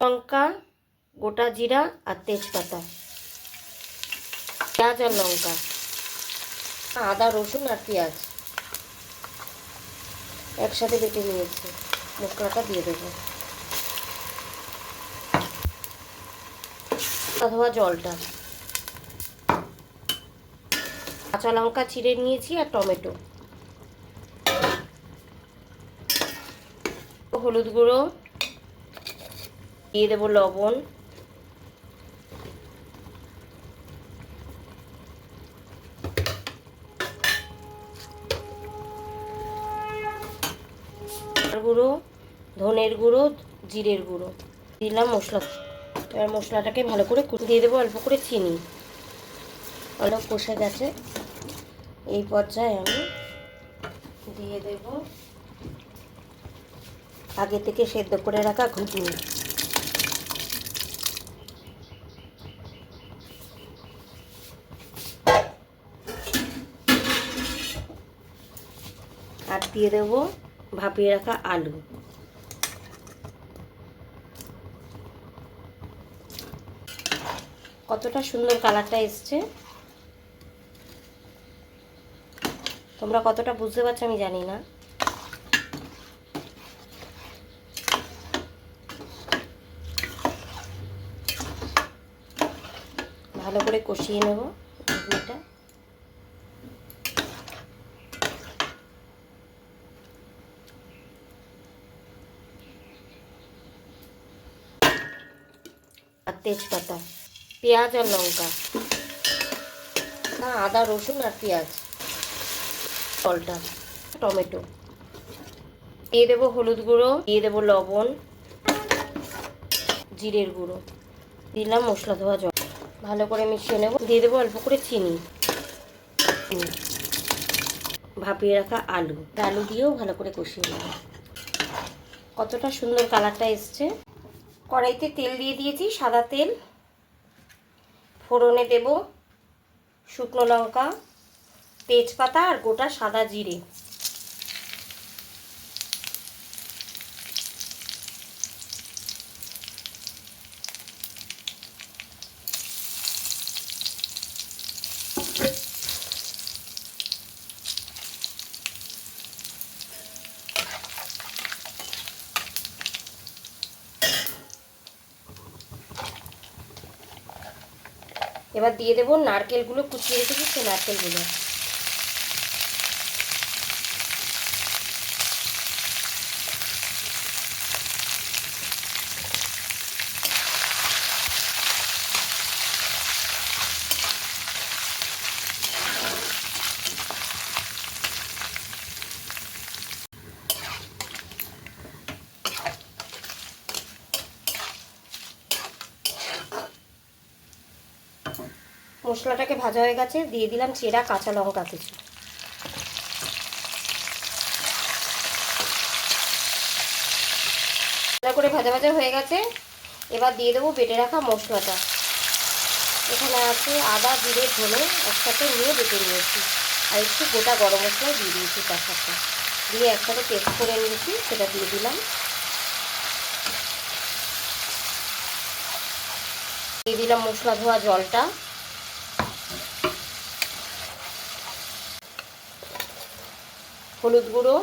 লঙ্কা, গোটা জিরা আর তেজপাতা, পেঁয়াজ আর লঙ্কা, আদা রসুন আর পেঁয়াজ একসাথে বেটে নিয়েছি। মশলাটা দিয়ে দেবো, ধোয়া জলটা, কাঁচা লঙ্কা চিড়ে নিয়েছি আর টমেটো, হলুদ গুঁড়ো দিয়ে দেবো, লবণ, গুঁড়ো, ধনের গুঁড়ো, জিরের গুঁড়ো দিলাম। মশলা, এবার মশলাটাকে ভালো করে দিয়ে দেবো অল্প করে চিনি। অল্প কষে গেছে, এই পর্যায়ে আমি দিয়ে দেব আগে থেকে সেদ্ধ করে রাখা ঘুগনি। আর দিয়ে দেব ভাপিয়ে রাখা আলু। কতটা সুন্দর কালারটা এসছে, তোমরা কতটা বুঝতে পারছো আমি জানি না। ভালো করে কষিয়ে নেব ঘুগনিটা। আর তেজপাতা, পেঁয়াজ আর লঙ্কা, আদা রসুন আর পেঁয়াজ, জলটা, টমেটো দিয়ে দেবো, হলুদ গুঁড়ো দিয়ে দেবো, লবণ, জিরের গুঁড়ো দিলাম, মশলা ধোয়া জল ভালো করে মিশিয়ে নেব। দিয়ে দেবো অল্প করে চিনি, ভাপিয়ে রাখা আলু, আলু দিয়েও ভালো করে কষিয়ে নেব। কতটা সুন্দর কালারটা এসছে। কড়াইতে তেল দিয়ে দিয়েছি, সাদা তেল। ফোড়নে দেব শুকনো লঙ্কা, তেজপাতা আর গোটা সাদা জিরে। এবার দিয়ে দেবো নারকেলগুলো, কুচিয়ে রেখেছি সেই নারকেলগুলো। মশলাটাকে ভাজা হয়ে গেছে, দিয়ে দিলাম চেরা কাঁচা লঙ্কা কিছু। ভালো করে ভাজা ভাজা হয়ে গেছে, এবার দিয়ে দেবো বেটে রাখা মশলাটা। এখানে আছে আদা জিরে ধনে একসাথে নিয়ে বেটে নিয়েছি, আর একটু গোটা গরম মশলাও দিয়ে দিয়েছি তার সাথে, দিয়ে একসাথে পেস্ট করে নিয়েছি, সেটা দিয়ে দিলাম। দিয়ে দিলাম মশলা ধোয়া জলটা, হলুদ গুঁড়ো,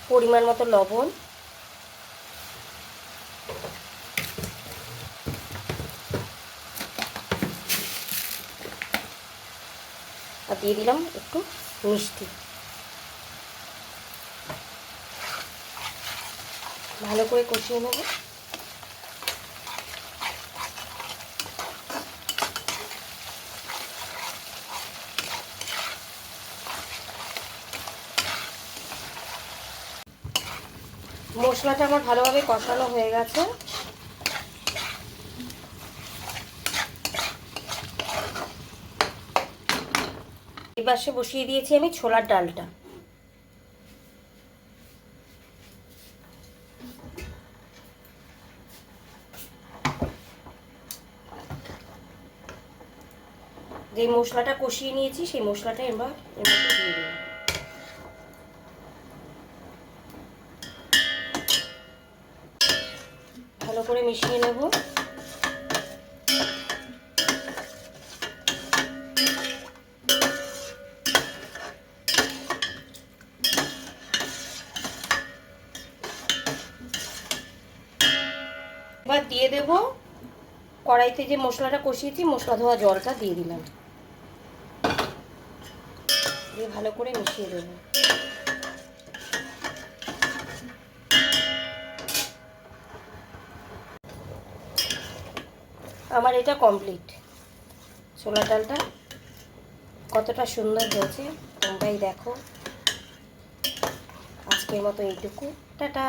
পরিমাণ মতো লবণ, আর দিয়ে দিলাম একটু মিষ্টি। ভালো করে কষিয়ে নেব। মশলাটা আমার ভালোভাবে কষানো হয়ে গেছে। এবার সে বসিয়ে দিয়েছি আমি ছোলার ডালটা। যে মশলাটা কষিয়ে নিয়েছি সেই মশলাটা এবার এর মধ্যে দিয়ে দেবো। ভালো করে মিশিয়ে নেব। এবার দিয়ে দেব কড়াইতে যে মশলাটা কষিয়েছি, মশলা ধোয়া জলটা দিয়ে দিলাম, দিয়ে ভালো করে মিশিয়ে দেবো। আমার এটা কমপ্লিট। ছোলার ডালটা কতটা সুন্দর হয়েছে তোমরাই দেখো। আজকের মতো এইটুকু, টাটা।